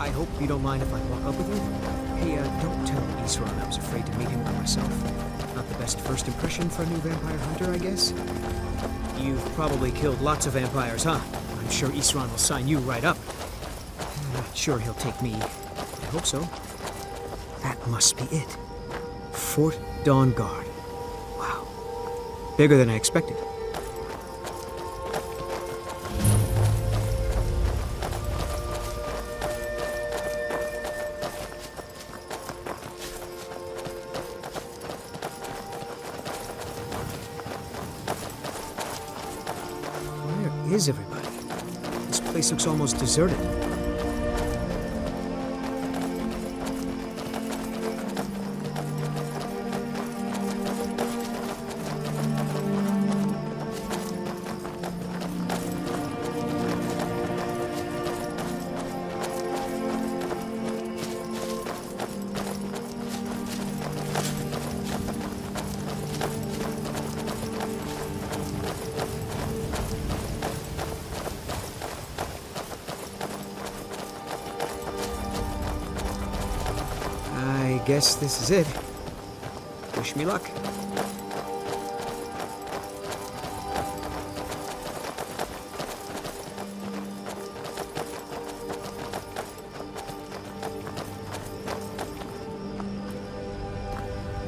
I hope you don't mind if I walk up with you. Hey, don't tell Isran I was afraid to meet him by myself. Not the best first impression for a new vampire hunter, I guess. You've probably killed lots of vampires, huh? I'm sure Isran will sign you right up. I'm not sure he'll take me. I hope so. That must be it. Fort Dawnguard. Wow. Bigger than I expected. Where is everybody? This place looks almost deserted. I guess this is it. Wish me luck.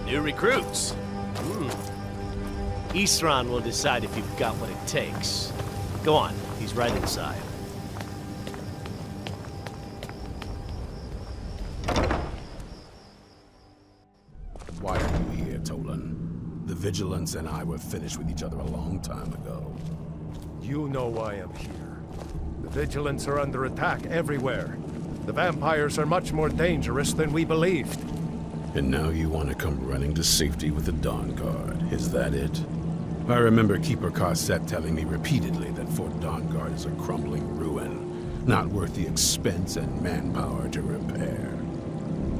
New recruits. Isran will decide if you've got what it takes. Go on, he's right inside. Why are you here, Tolan? The Vigilance and I were finished with each other a long time ago. You know why I'm here. The Vigilants are under attack everywhere. The vampires are much more dangerous than we believed. And now you want to come running to safety with the Dawnguard. Is that it? I remember Keeper Carset telling me repeatedly that Fort Dawnguard is a crumbling ruin, not worth the expense and manpower to repair.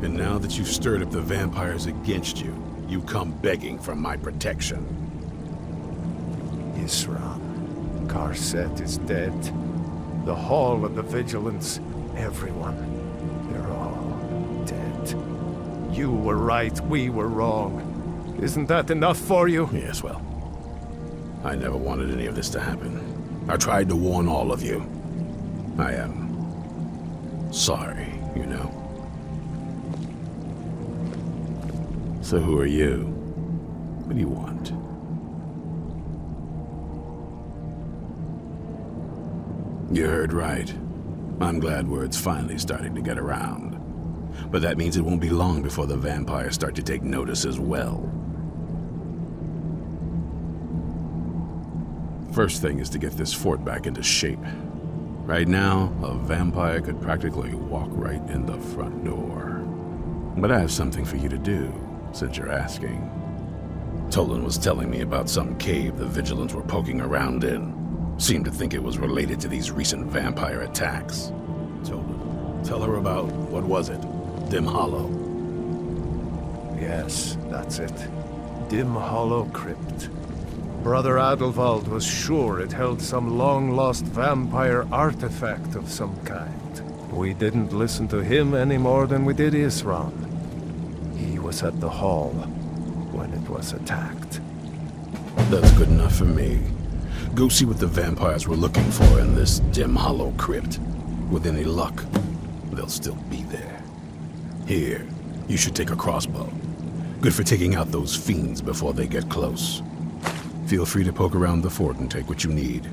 And now that you've stirred up the vampires against you, you come begging for my protection. Isran. Carset is dead. The Hall of the Vigilance, everyone. They're all dead. You were right, we were wrong. Isn't that enough for you? Yes, well, I never wanted any of this to happen. I tried to warn all of you. I am sorry, you know. So who are you? What do you want? You heard right. I'm glad word's finally starting to get around. But that means it won't be long before the vampires start to take notice as well. First thing is to get this fort back into shape. Right now, a vampire could practically walk right in the front door. But I have something for you to do, since you're asking. Tolan was telling me about some cave the Vigilants were poking around in. Seemed to think it was related to these recent vampire attacks. Tolan, tell her about, what was it? Dim Hollow. Yes, that's it. Dim Hollow Crypt. Brother Adelwald was sure it held some long-lost vampire artifact of some kind. We didn't listen to him any more than we did Isran. He was at the hall when it was attacked. That's good enough for me. Go see what the vampires were looking for in this Dim Hollow Crypt. With any luck, they'll still be there. Here, you should take a crossbow. Good for taking out those fiends before they get close. Feel free to poke around the fort and take what you need.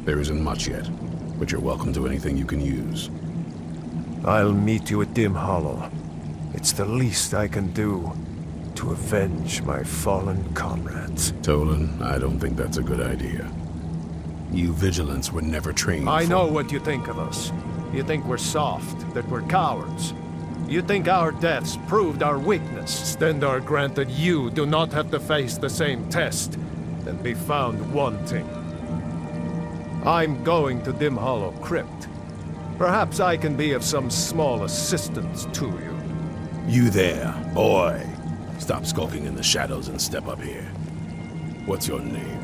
There isn't much yet, but you're welcome to anything you can use. I'll meet you at Dim Hollow. It's the least I can do to avenge my fallen comrades. Tolan, I don't think that's a good idea. You Vigilants were never trained I know what you think of us. You think we're soft, that we're cowards. You think our deaths proved our weakness. Stendarr granted you do not have to face the same test and be found wanting. I'm going to Dim Hollow Crypt. Perhaps I can be of some small assistance to you. You there, boy. Stop skulking in the shadows and step up here. What's your name?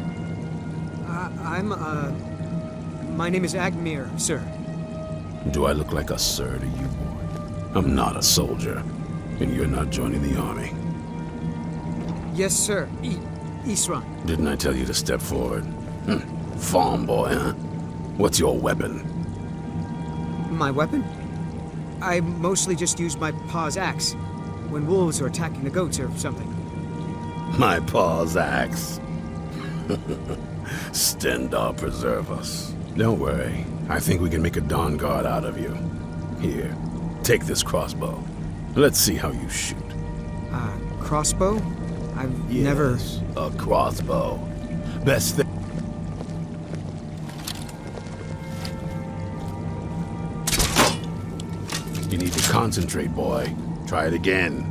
My name is Agmir, sir. Do I look like a sir to you, boy? I'm not a soldier, and you're not joining the army. Yes, sir. Isran. Didn't I tell you to step forward? Farm boy, huh? What's your weapon? My weapon? I mostly just use my paw's axe when wolves are attacking the goats or something. My paw's axe. Stendar preserve us. Don't worry. I think we can make a Dawn Guard out of you. Here, take this crossbow. Let's see how you shoot. Crossbow? I've Yes, never... a crossbow. Best thing. You need to concentrate, boy. Try it again.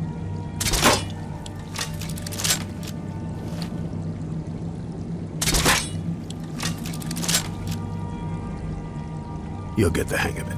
You'll get the hang of it.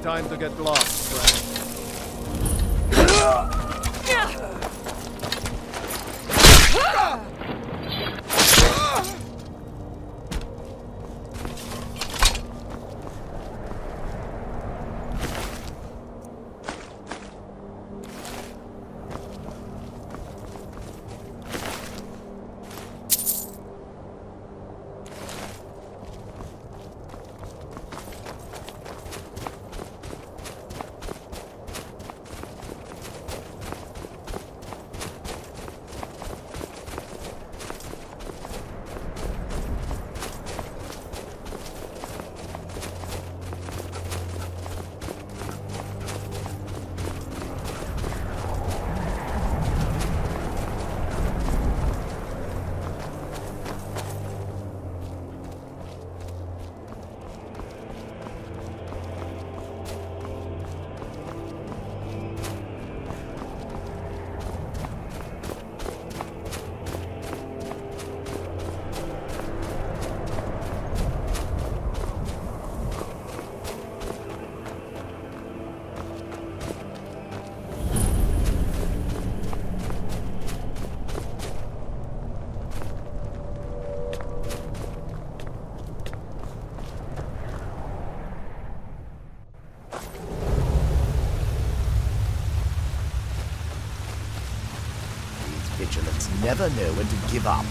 time to get lost, friend. Vigilants never know when to give up.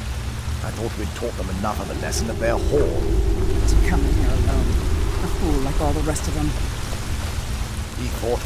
I thought we'd taught them enough of a lesson at their hall. To come in here alone. A fool like all the rest of them. He thought...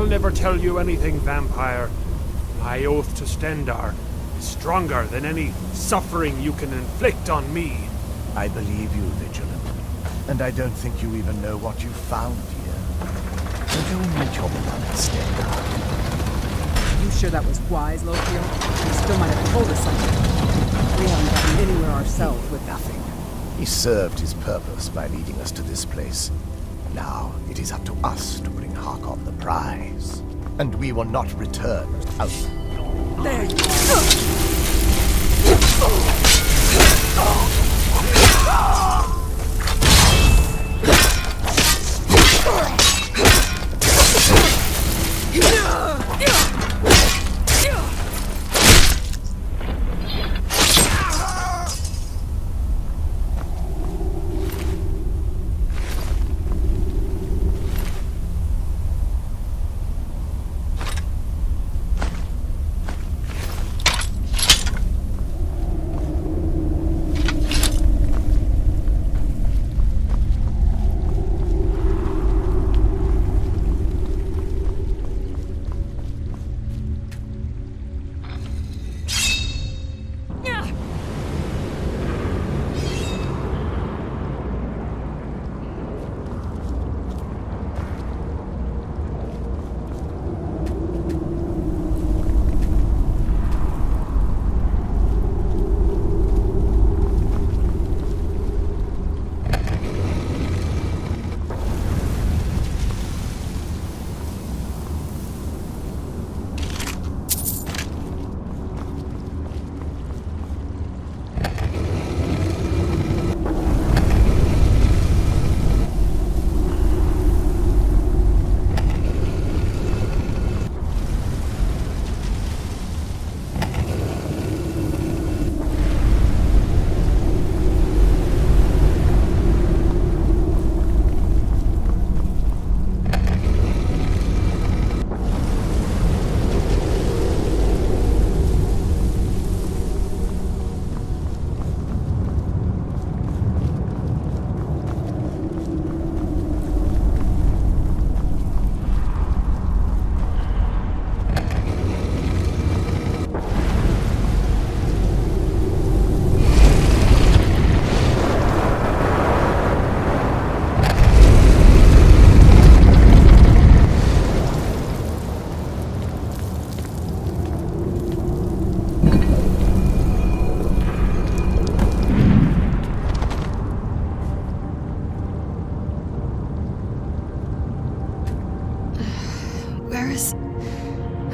I'll never tell you anything, vampire. My oath to Stendarr is stronger than any suffering you can inflict on me. I believe you, Vigilant. And I don't think you even know what you found here. So go and meet your beloved Stendarr. Are you sure that was wise, Lothriel? He still might have told us something. We haven't gotten anywhere ourselves with Nothing. He served his purpose by leading us to this place. Now it is up to us to bring Harkon the prize. And we will not return without... There you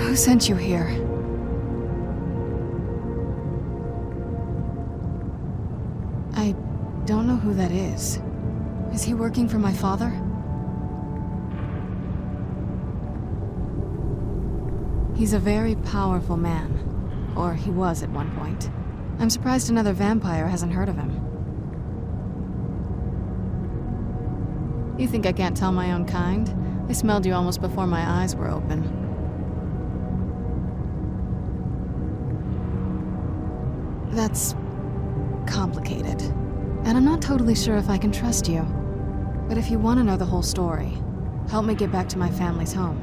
Who sent you here? I don't know who that is. Is he working for my father? He's a very powerful man. Or he was at one point. I'm surprised another vampire hasn't heard of him. You think I can't tell my own kind? I smelled you almost before my eyes were open. That's complicated. And I'm not totally sure if I can trust you. But if you want to know the whole story, help me get back to my family's home.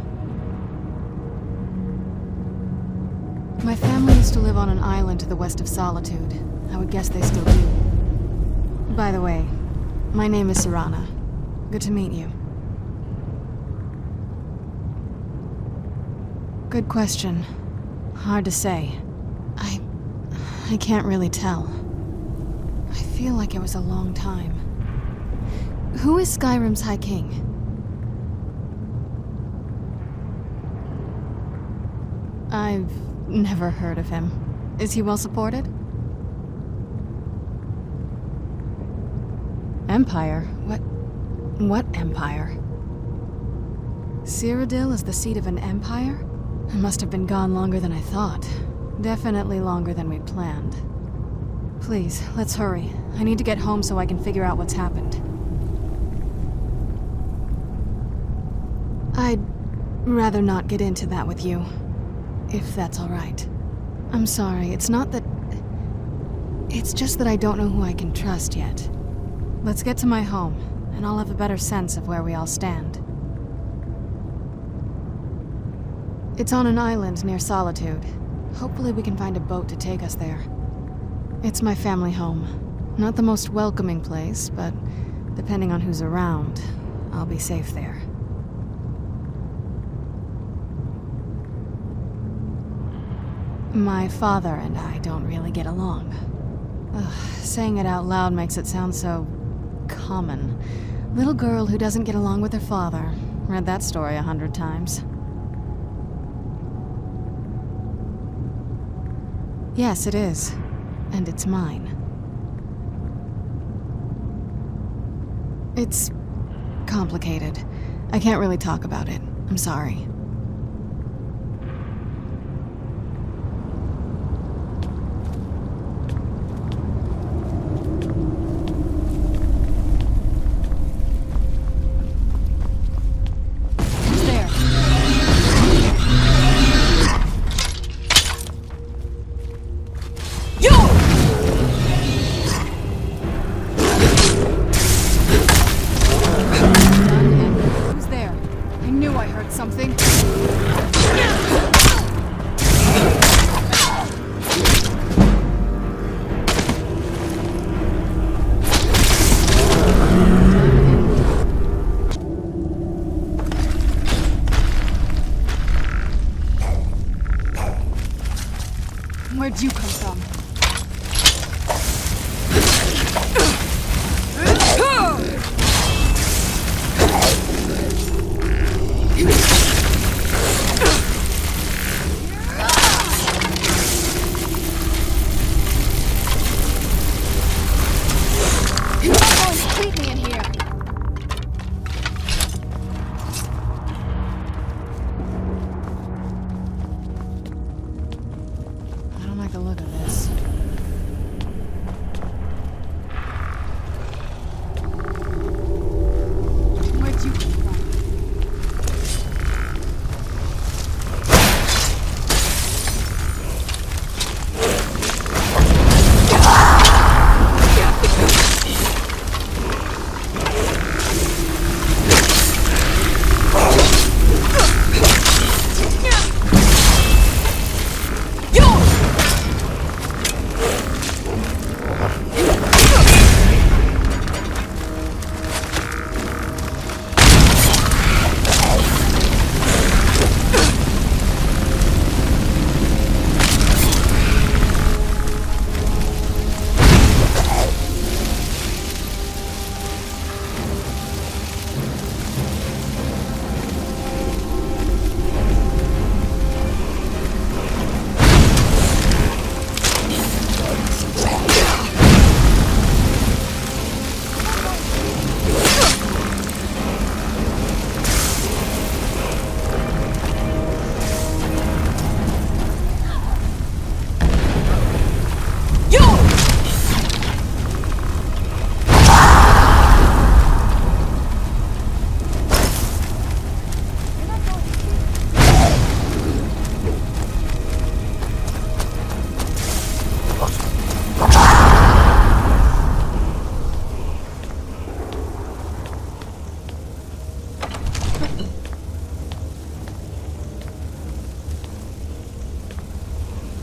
My family used to live on an island to the west of Solitude. I would guess they still do. By the way, my name is Serana. Good to meet you. Good question. Hard to say. I can't really tell. I feel like it was a long time. Who is Skyrim's High King? I've never heard of him. Is he well supported? Empire? What empire? Cyrodiil is the seat of an empire? It must have been gone longer than I thought. Definitely longer than we'd planned. Please, let's hurry. I need to get home so I can figure out what's happened. I'd rather not get into that with you, if that's all right. I'm sorry, it's not that... It's just that I don't know who I can trust yet. Let's get to my home, and I'll have a better sense of where we all stand. It's on an island near Solitude. Hopefully we can find a boat to take us there. It's my family home. Not the most welcoming place, but depending on who's around, I'll be safe there. My father and I don't really get along. Saying it out loud makes it sound so common. Little girl who doesn't get along with her father. Read that story 100 times. Yes, it is. And it's mine. It's complicated. I can't really talk about it. I'm sorry. Where'd you come from? You're not going to keep me in here. I don't like the look of this. Where'd you come from?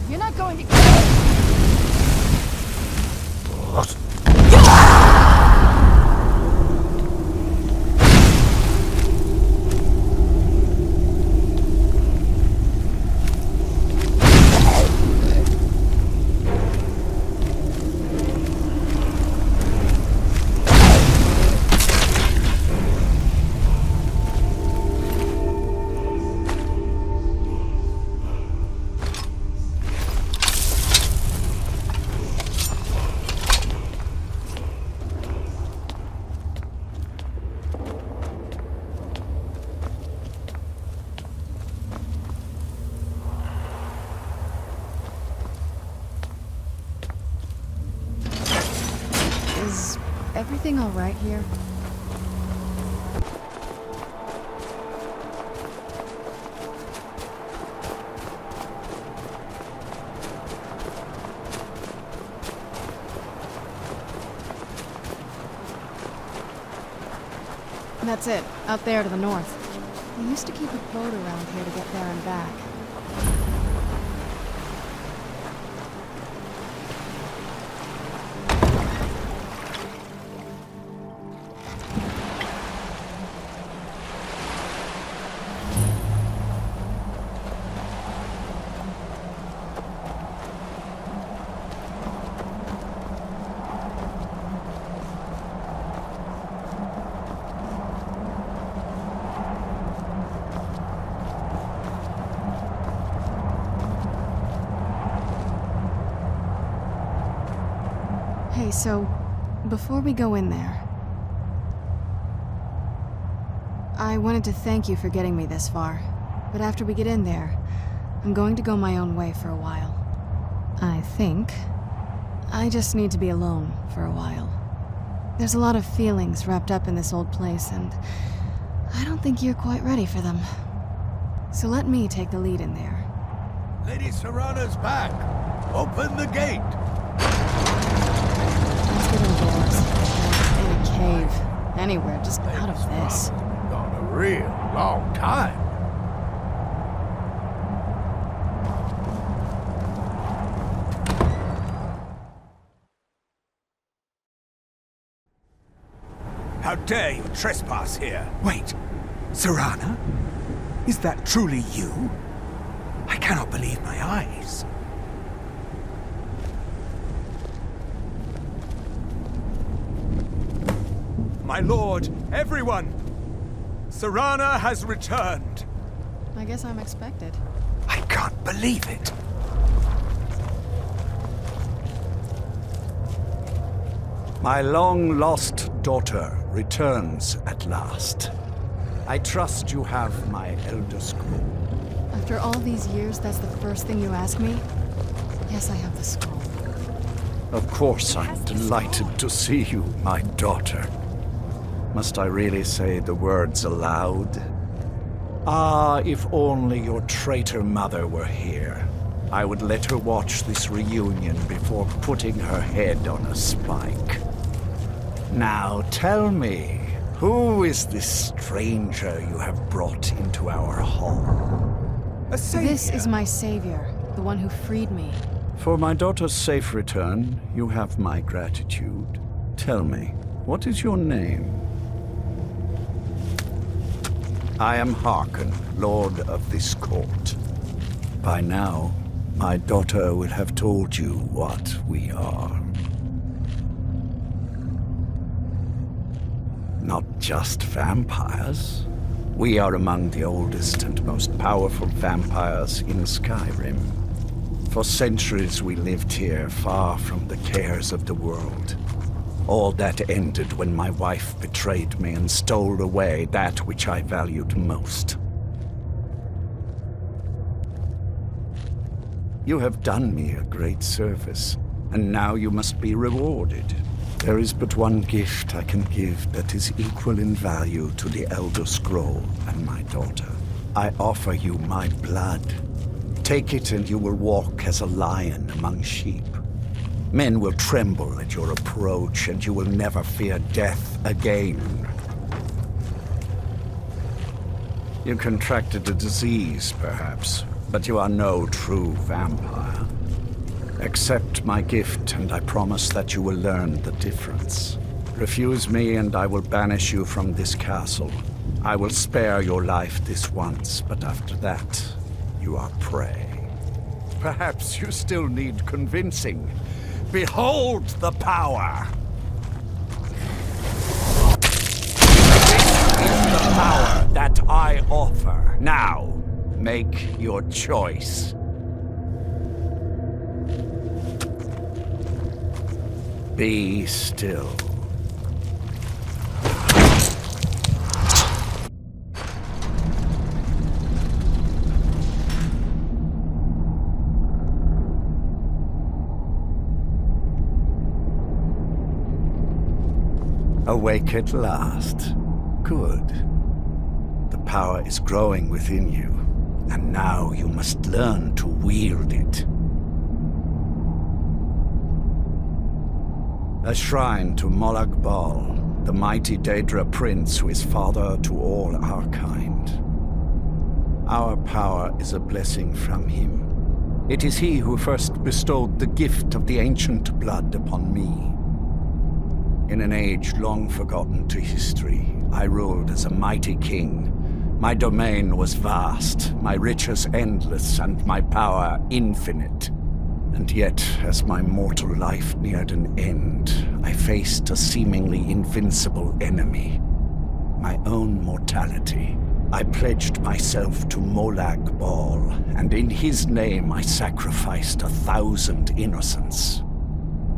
You're not going to Is everything all right here? That's it, out there to the north. We used to keep a boat around here to get there and back. Hey, so, before we go in there, I wanted to thank you for getting me this far, but after we get in there, I'm going to go my own way for a while. I think I just need to be alone for a while. There's a lot of feelings wrapped up in this old place, and I don't think you're quite ready for them. So let me take the lead in there. Lady Serana's back. Open the gate. Let's get indoors. In a cave. Anywhere, just out of this. Gone a real long time. How dare you trespass here? Wait, Serana? Is that truly you? I cannot believe my eyes. My lord, everyone! Serana has returned! I guess I'm expected. I can't believe it! My long-lost daughter returns at last. I trust you have my Elder Scroll. After all these years, that's the first thing you ask me? Yes, I have the scroll. Of course I'm delighted to see you, my daughter. Must I really say the words aloud? Ah, if only your traitor mother were here. I would let her watch this reunion before putting her head on a spike. Now tell me, who is this stranger you have brought into our hall? A savior? This is my savior, the one who freed me. For my daughter's safe return, you have my gratitude. Tell me, what is your name? I am Harkon, Lord of this court. By now, my daughter will have told you what we are. Not just vampires. We are among the oldest and most powerful vampires in Skyrim. For centuries we lived here, far from the cares of the world. All that ended when my wife betrayed me and stole away that which I valued most. You have done me a great service, and now you must be rewarded. There is but one gift I can give that is equal in value to the Elder Scroll and my daughter. I offer you my blood. Take it and you will walk as a lion among sheep. Men will tremble at your approach, and you will never fear death again. You contracted a disease, perhaps, but you are no true vampire. Accept my gift, and I promise that you will learn the difference. Refuse me, and I will banish you from this castle. I will spare your life this once, but after that, you are prey. Perhaps you still need convincing. Behold the power! This is the power that I offer. Now, make your choice. Be still. Awake at last. Good. The power is growing within you, and now you must learn to wield it. A shrine to Molag-Bal, the mighty Daedra prince who is father to all our kind. Our power is a blessing from him. It is he who first bestowed the gift of the ancient blood upon me. In an age long forgotten to history, I ruled as a mighty king. My domain was vast, my riches endless, and my power infinite. And yet, as my mortal life neared an end, I faced a seemingly invincible enemy. My own mortality. I pledged myself to Molag Bal, and in his name I sacrificed 1,000 innocents.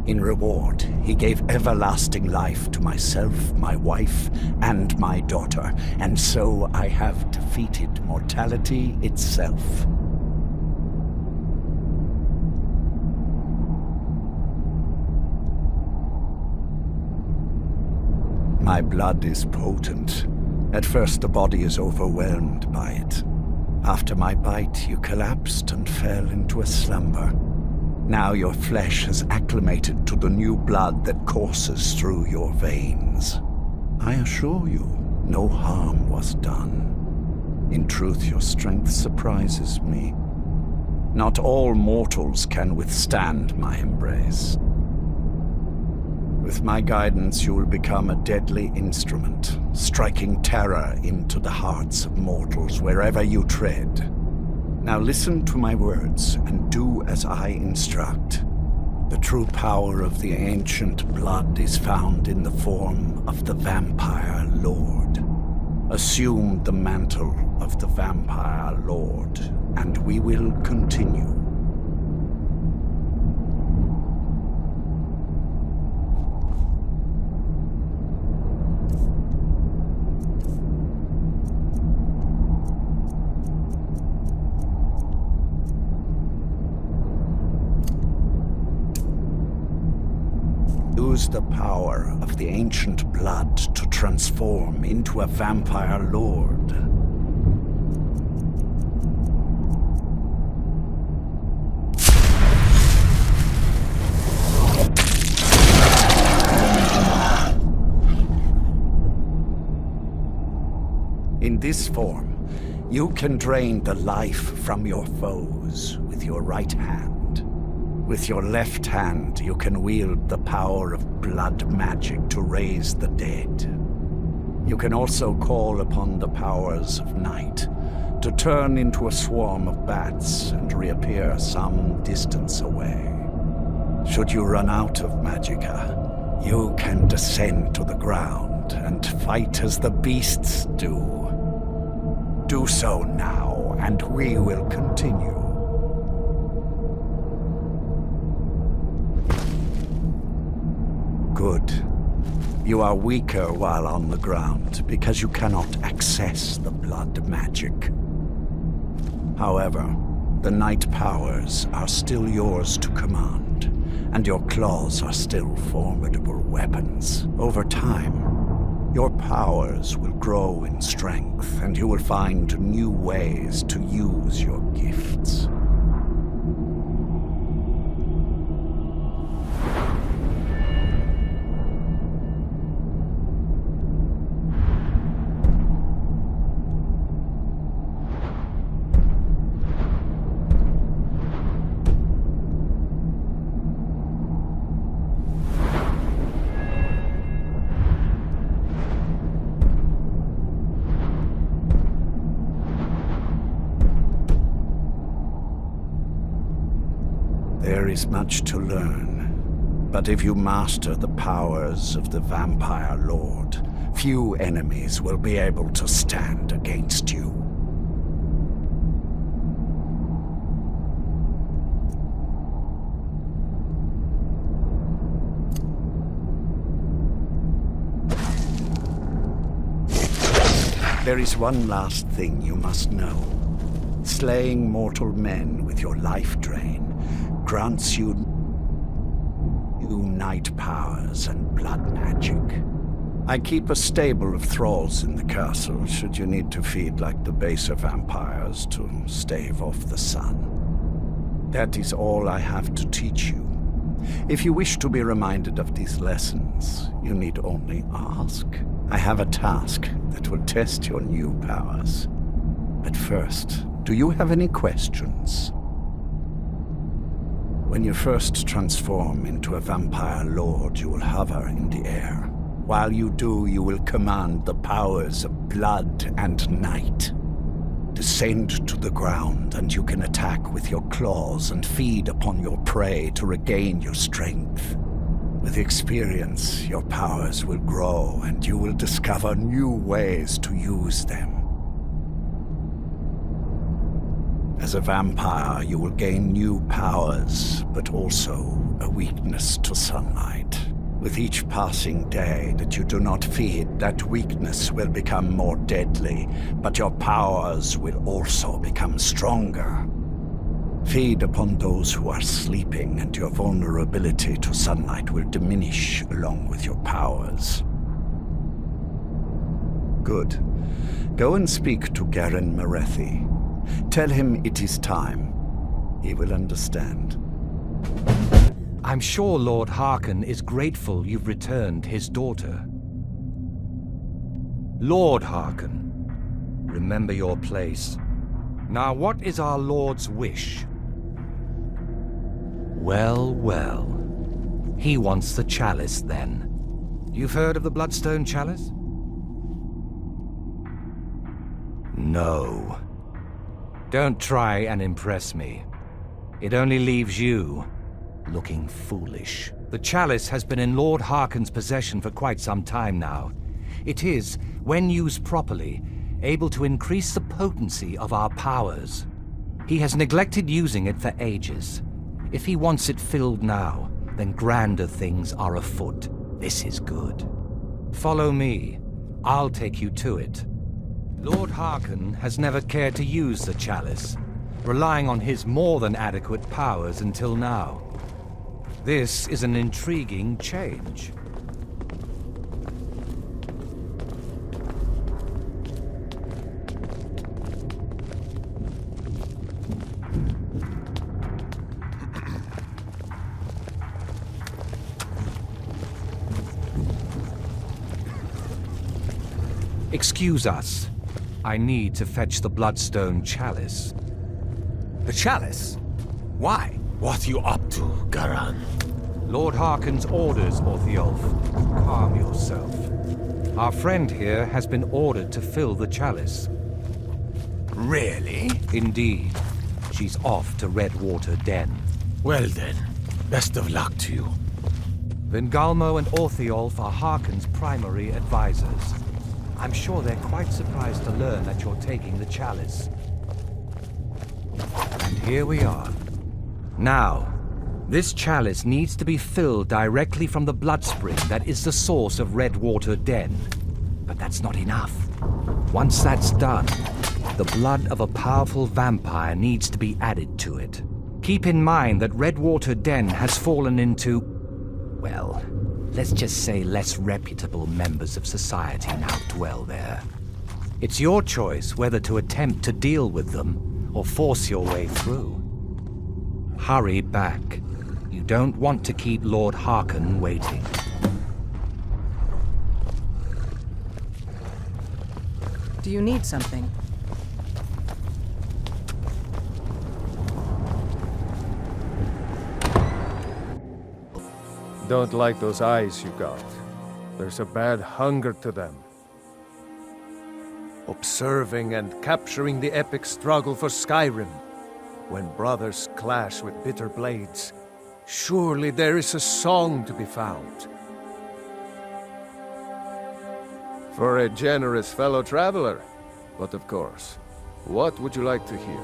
In reward, he gave everlasting life to myself, my wife, and my daughter, and so I have defeated mortality itself. My blood is potent. At first, the body is overwhelmed by it. After my bite, you collapsed and fell into a slumber. Now your flesh has acclimated to the new blood that courses through your veins. I assure you, no harm was done. In truth, your strength surprises me. Not all mortals can withstand my embrace. With my guidance, you will become a deadly instrument, striking terror into the hearts of mortals wherever you tread. Now listen to my words and do as I instruct. The true power of the ancient blood is found in the form of the Vampire Lord. Assume the mantle of the Vampire Lord, and we will continue. Use the power of the ancient blood to transform into a Vampire Lord. In this form, you can drain the life from your foes with your right hand. With your left hand, you can wield the power of blood magic to raise the dead. You can also call upon the powers of night to turn into a swarm of bats and reappear some distance away. Should you run out of magicka, you can descend to the ground and fight as the beasts do. Do so now, and we will continue. Good. You are weaker while on the ground because you cannot access the blood magic. However, the night powers are still yours to command, and your claws are still formidable weapons. Over time, your powers will grow in strength, and you will find new ways to use your gifts. There is much to learn, but if you master the powers of the Vampire Lord, few enemies will be able to stand against you. There is one last thing you must know. Slaying mortal men with your life drain grants you new night powers and blood magic. I keep a stable of thralls in the castle should you need to feed like the baser vampires to stave off the sun. That is all I have to teach you. If you wish to be reminded of these lessons, you need only ask. I have a task that will test your new powers. But first, first. Do you have any questions? When you first transform into a vampire lord, you will hover in the air. While you do, you will command the powers of blood and night. Descend to the ground, and you can attack with your claws and feed upon your prey to regain your strength. With experience, your powers will grow, and you will discover new ways to use them. As a vampire, you will gain new powers, but also a weakness to sunlight. With each passing day that you do not feed, that weakness will become more deadly, but your powers will also become stronger. Feed upon those who are sleeping, and your vulnerability to sunlight will diminish along with your powers. Good. Go and speak to Garen Marethi. Tell him it is time. He will understand. I'm sure Lord Harkon is grateful you've returned his daughter. Lord Harkon, remember your place. Now, what is our Lord's wish? Well, well. He wants the chalice, then. You've heard of the Bloodstone Chalice? No. Don't try and impress me. It only leaves you looking foolish. The chalice has been in Lord Harkon's possession for quite some time now. It is, when used properly, able to increase the potency of our powers. He has neglected using it for ages. If he wants it filled now, then grander things are afoot. This is good. Follow me. I'll take you to it. Lord Harkon has never cared to use the chalice, relying on his more than adequate powers until now. This is an intriguing change. Excuse us. I need to fetch the Bloodstone Chalice. The chalice? Why? What are you up to, Garan? Lord Harkon's orders, Orthiolf. Calm yourself. Our friend here has been ordered to fill the chalice. Really? Indeed. She's off to Redwater Den. Well then, best of luck to you. Vingalmo and Orthiolf are Harkon's primary advisors. I'm sure they're quite surprised to learn that you're taking the chalice. And here we are. Now, this chalice needs to be filled directly from the blood spring that is the source of Redwater Den. But that's not enough. Once that's done, the blood of a powerful vampire needs to be added to it. Keep in mind that Redwater Den has fallen into, well, let's just say less reputable members of society now dwell there. It's your choice whether to attempt to deal with them or force your way through. Hurry back. You don't want to keep Lord Harkon waiting. Do you need something? Don't like those eyes you got. There's a bad hunger to them. Observing and capturing the epic struggle for Skyrim, when brothers clash with bitter blades, surely there is a song to be found. For a generous fellow traveler. But of course, what would you like to hear?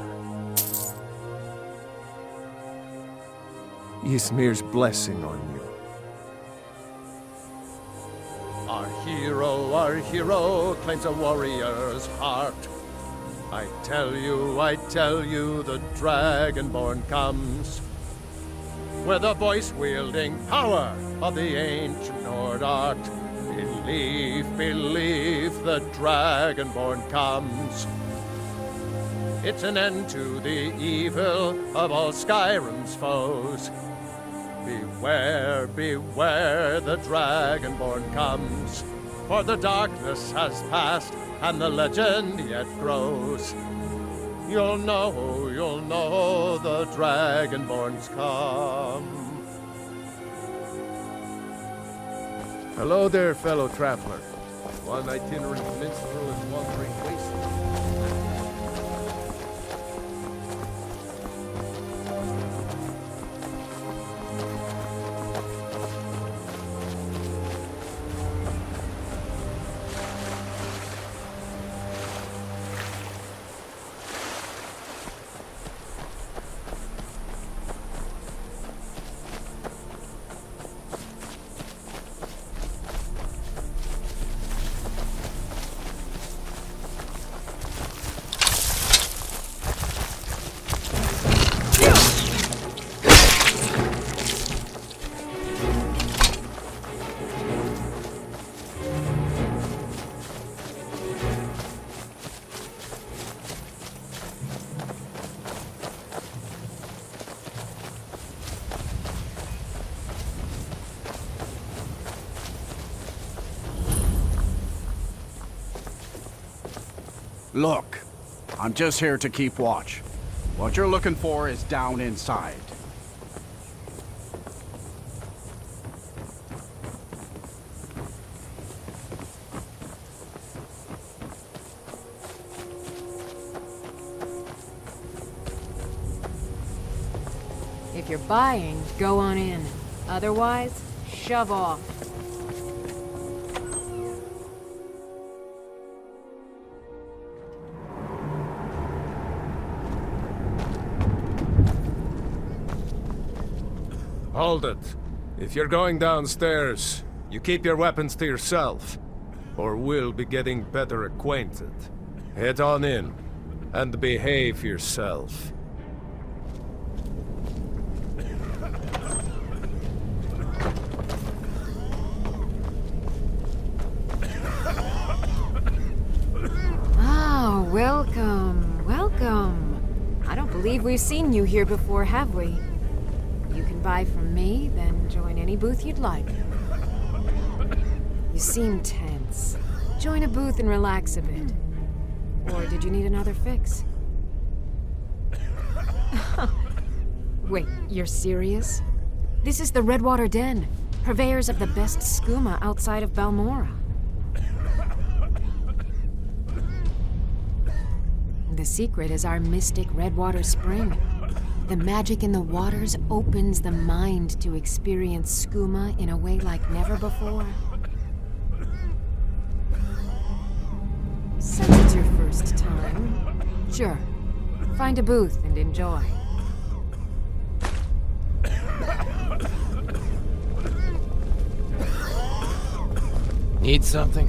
Ysmir's blessing on you. Our hero claims a warrior's heart. I tell you, the Dragonborn comes. With the voice-wielding power of the ancient Nord art. Believe, the Dragonborn comes. It's an end to the evil of all Skyrim's foes. Beware, the Dragonborn comes. For the darkness has passed, and the legend yet grows. You'll know the Dragonborn's come. Hello there, fellow traveler. One itinerant minstrel and wandering wasteland. Look, I'm just here to keep watch. What you're looking for is down inside. If you're buying, go on in. Otherwise, shove off. Hold it. If you're going downstairs, you keep your weapons to yourself, or we'll be getting better acquainted. Head on in, and behave yourself. Oh, welcome, welcome. I don't believe we've seen you here before, have we? You can buy from me, then join any booth you'd like. You seem tense. Join a booth and relax a bit. Or did you need another fix? Wait, you're serious? This is the Redwater Den, purveyors of the best skooma outside of Balmora. The secret is our mystic Redwater Spring. The magic in the waters opens the mind to experience skooma in a way like never before. Since it's your first time, sure, find a booth and enjoy. Need something?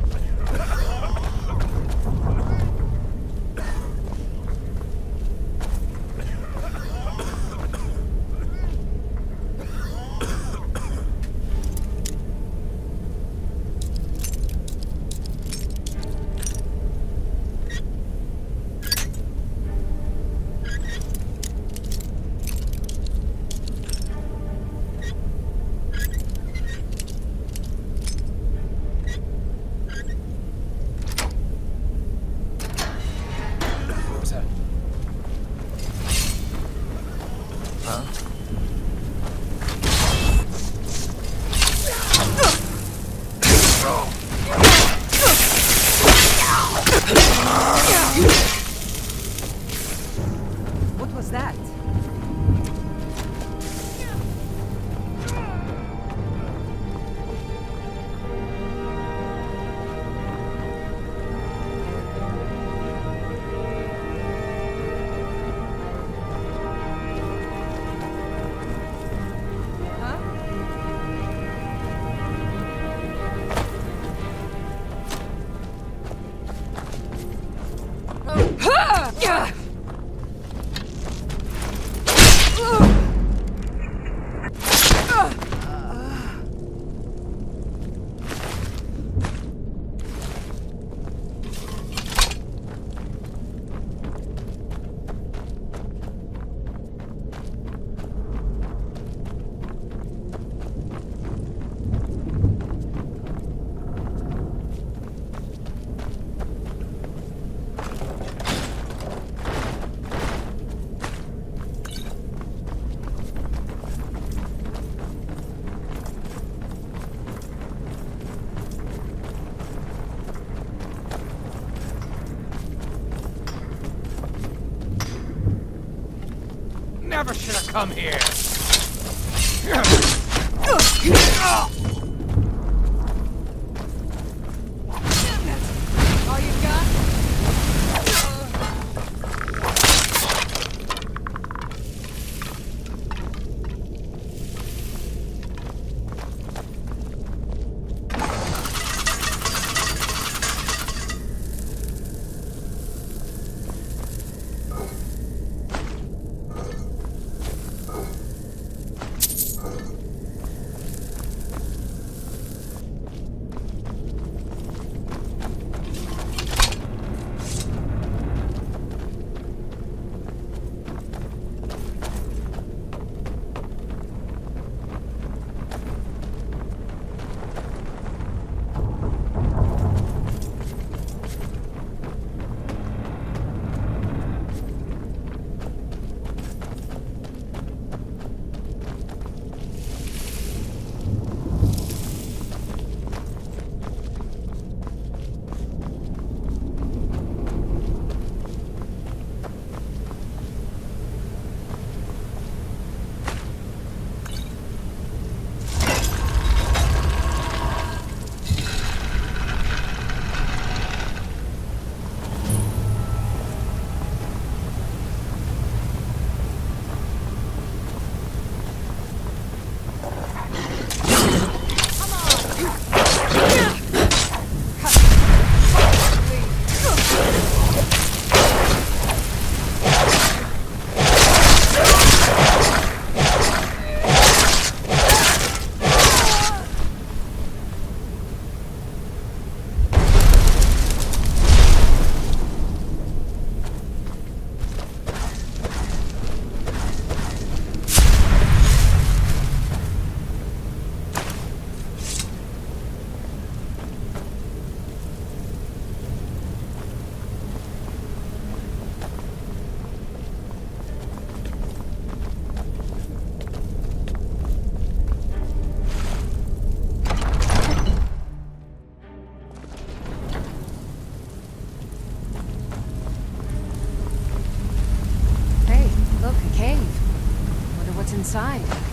What was that? never should have come here! All you got? Inside.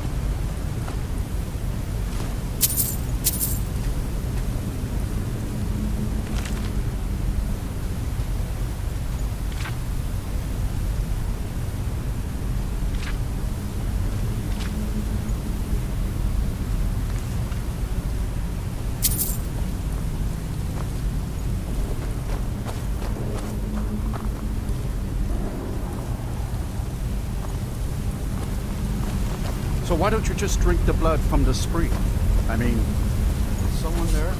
So why don't you just drink the blood from the spring? I mean, is someone there?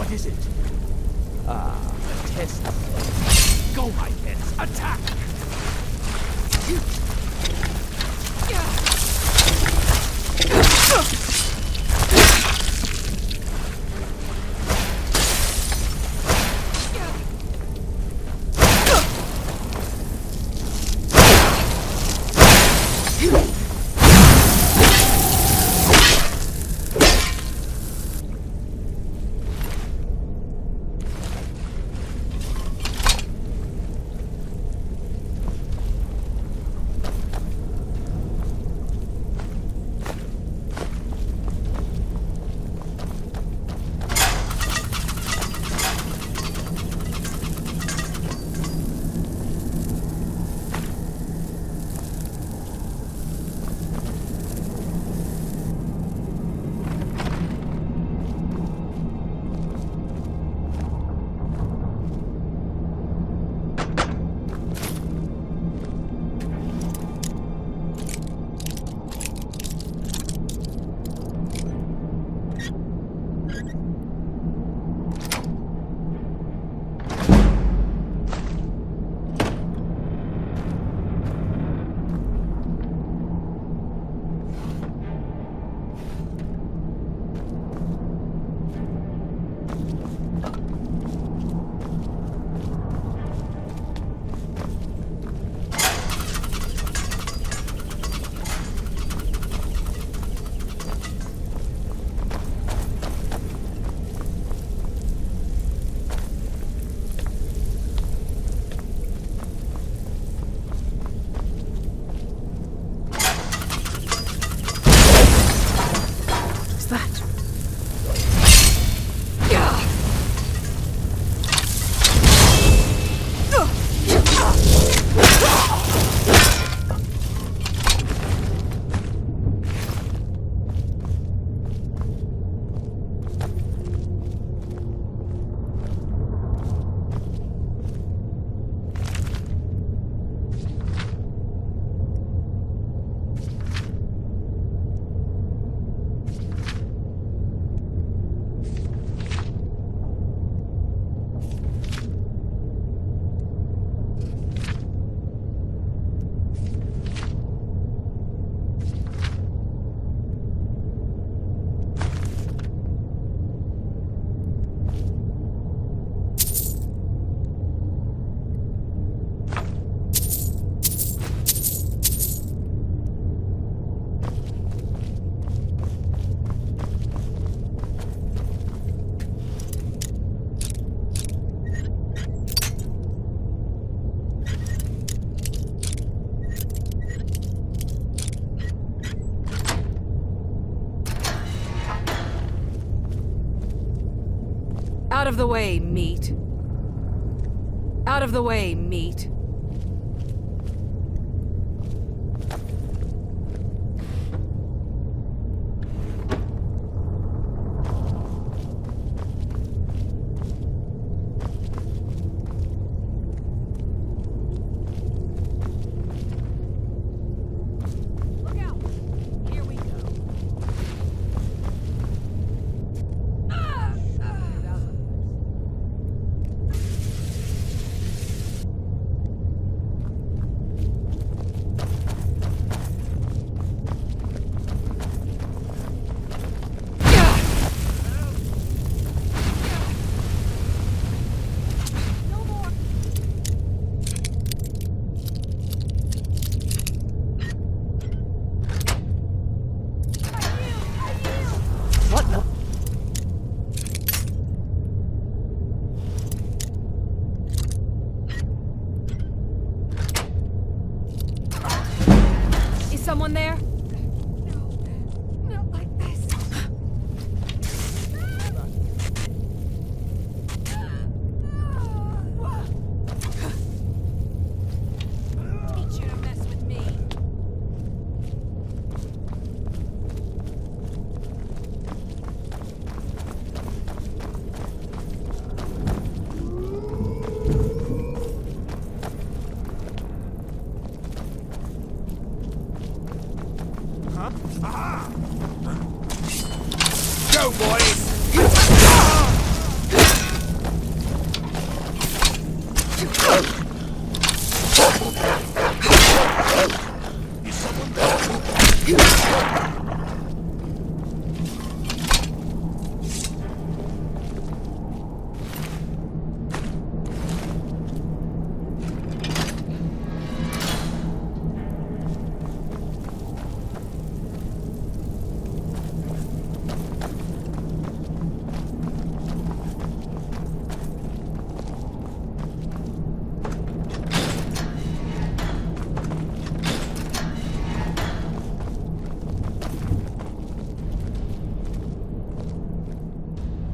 What is it? Ah, a test. Go, my pets, attack! Out of the way, meat. Out of the way, meat. Someone there? No, not like this. Teach you to mess with me. Go, boys!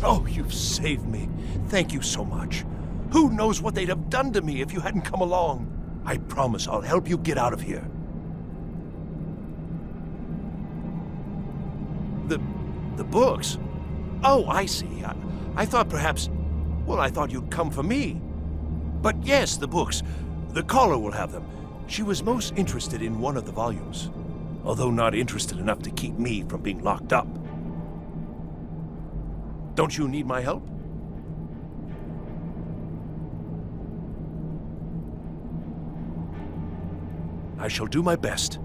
Oh, you've saved me. Thank you so much. Who knows what they'd have done to me if you hadn't come along? I promise I'll help you get out of here. The books? Oh, I see. I thought perhaps... Well, I thought you'd come for me. But yes, the books. The caller will have them. She was most interested in one of the volumes, although not interested enough to keep me from being locked up. Don't you need my help? I shall do my best.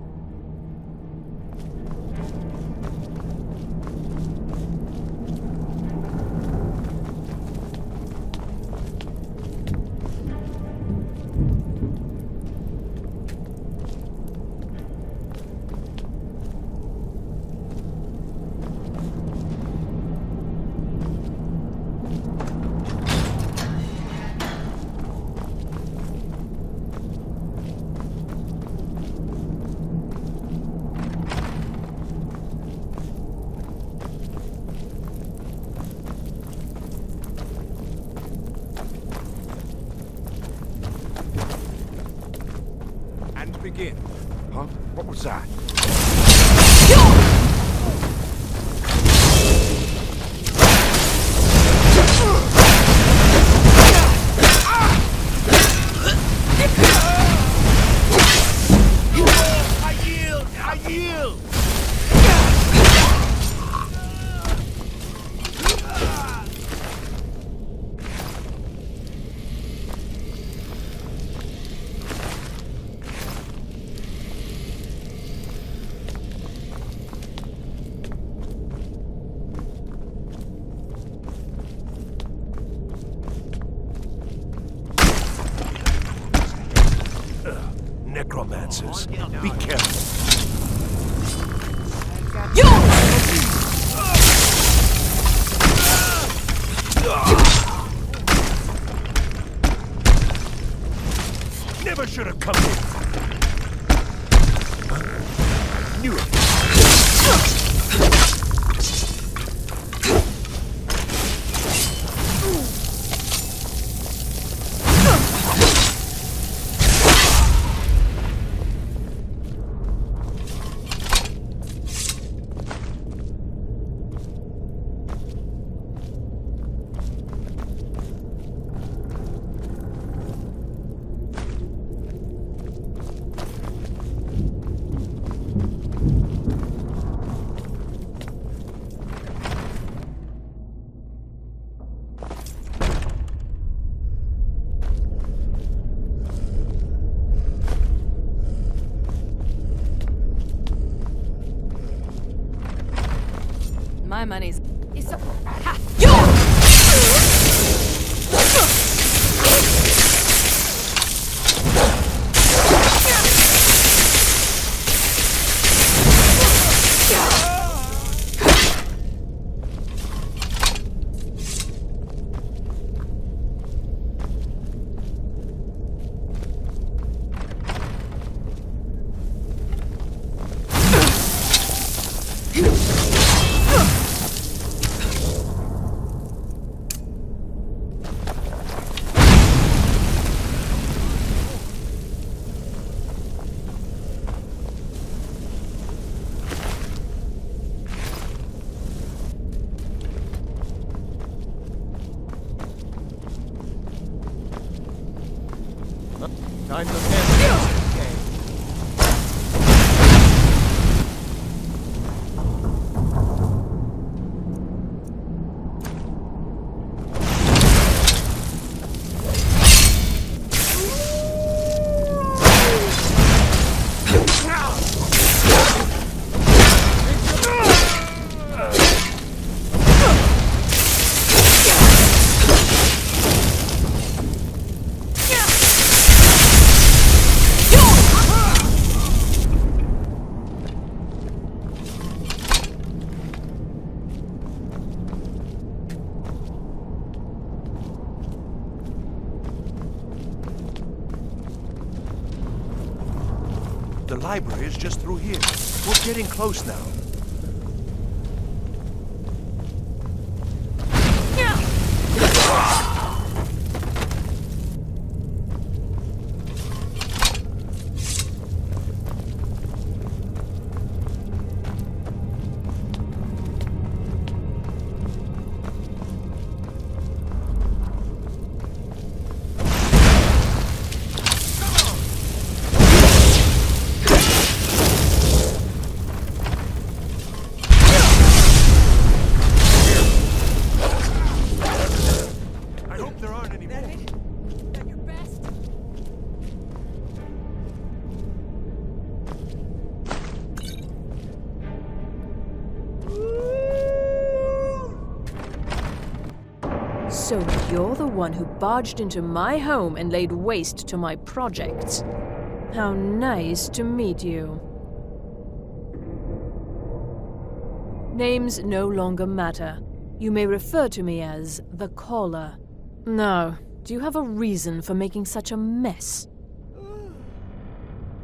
Begin. Huh? What was that? I yield! Necromancers. Be careful. Never should have come here. Knew it. My money's... It's a... Time to end this game. The library is just through here. We're getting close now. So you're the one who barged into my home and laid waste to my projects. How nice to meet you. Names no longer matter. You may refer to me as the Caller. Now, do you have a reason for making such a mess?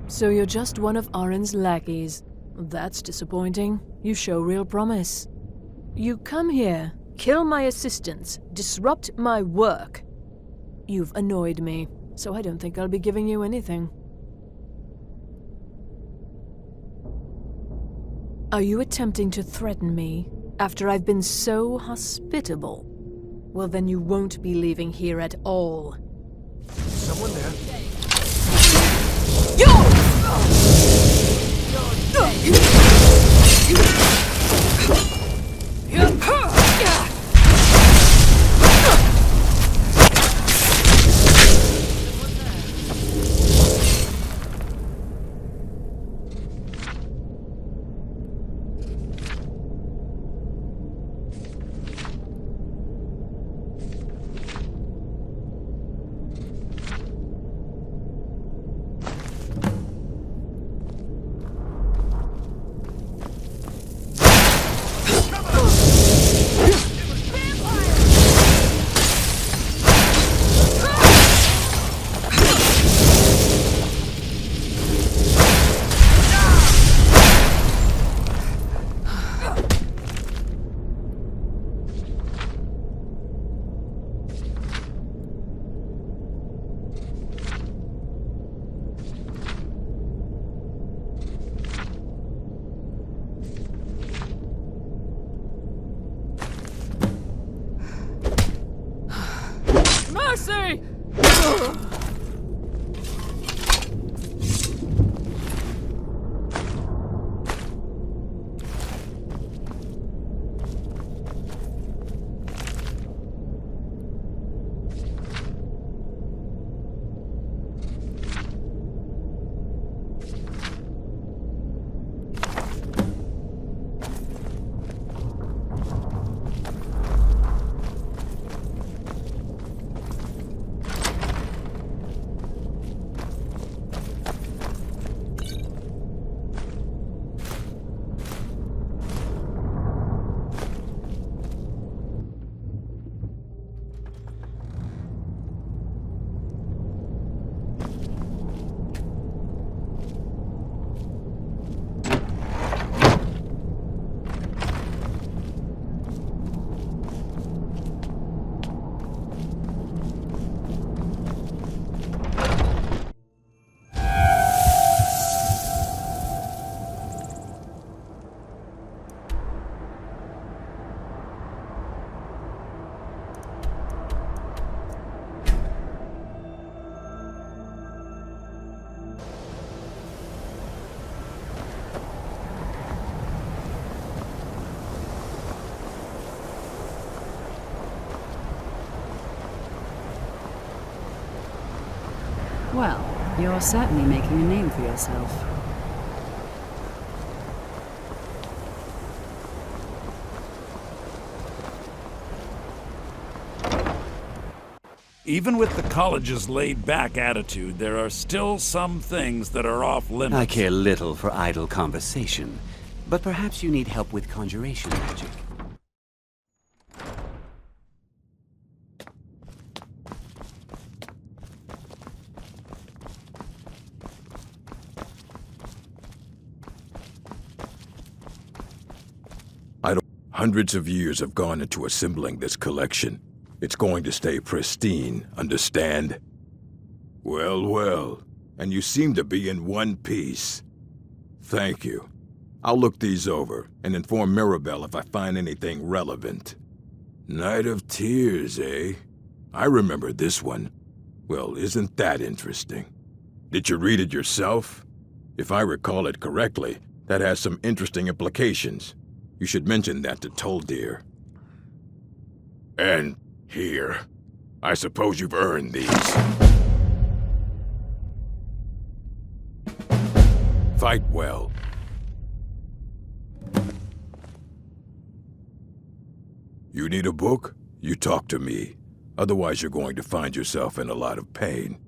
So you're just one of Arin's lackeys. That's disappointing. You show real promise. You come here, kill my assistants, disrupt my work. You've annoyed me, so I don't think I'll be giving you anything. Are you attempting to threaten me after I've been so hospitable? Well, then you won't be leaving here at all. Someone there. Mercy! Well, you're certainly making a name for yourself. Even with the college's laid-back attitude, there are still some things that are off-limits. I care little for idle conversation, but perhaps you need help with conjuration magic. Hundreds of years have gone into assembling this collection. It's going to stay pristine, understand? Well, well. And you seem to be in one piece. Thank you. I'll look these over and inform Mirabelle if I find anything relevant. Night of Tears, eh? I remember this one. Well, isn't that interesting? Did you read it yourself? If I recall it correctly, that has some interesting implications. You should mention that to Toldir. And here. I suppose you've earned these. Fight well. You need a book? You talk to me. Otherwise, you're going to find yourself in a lot of pain.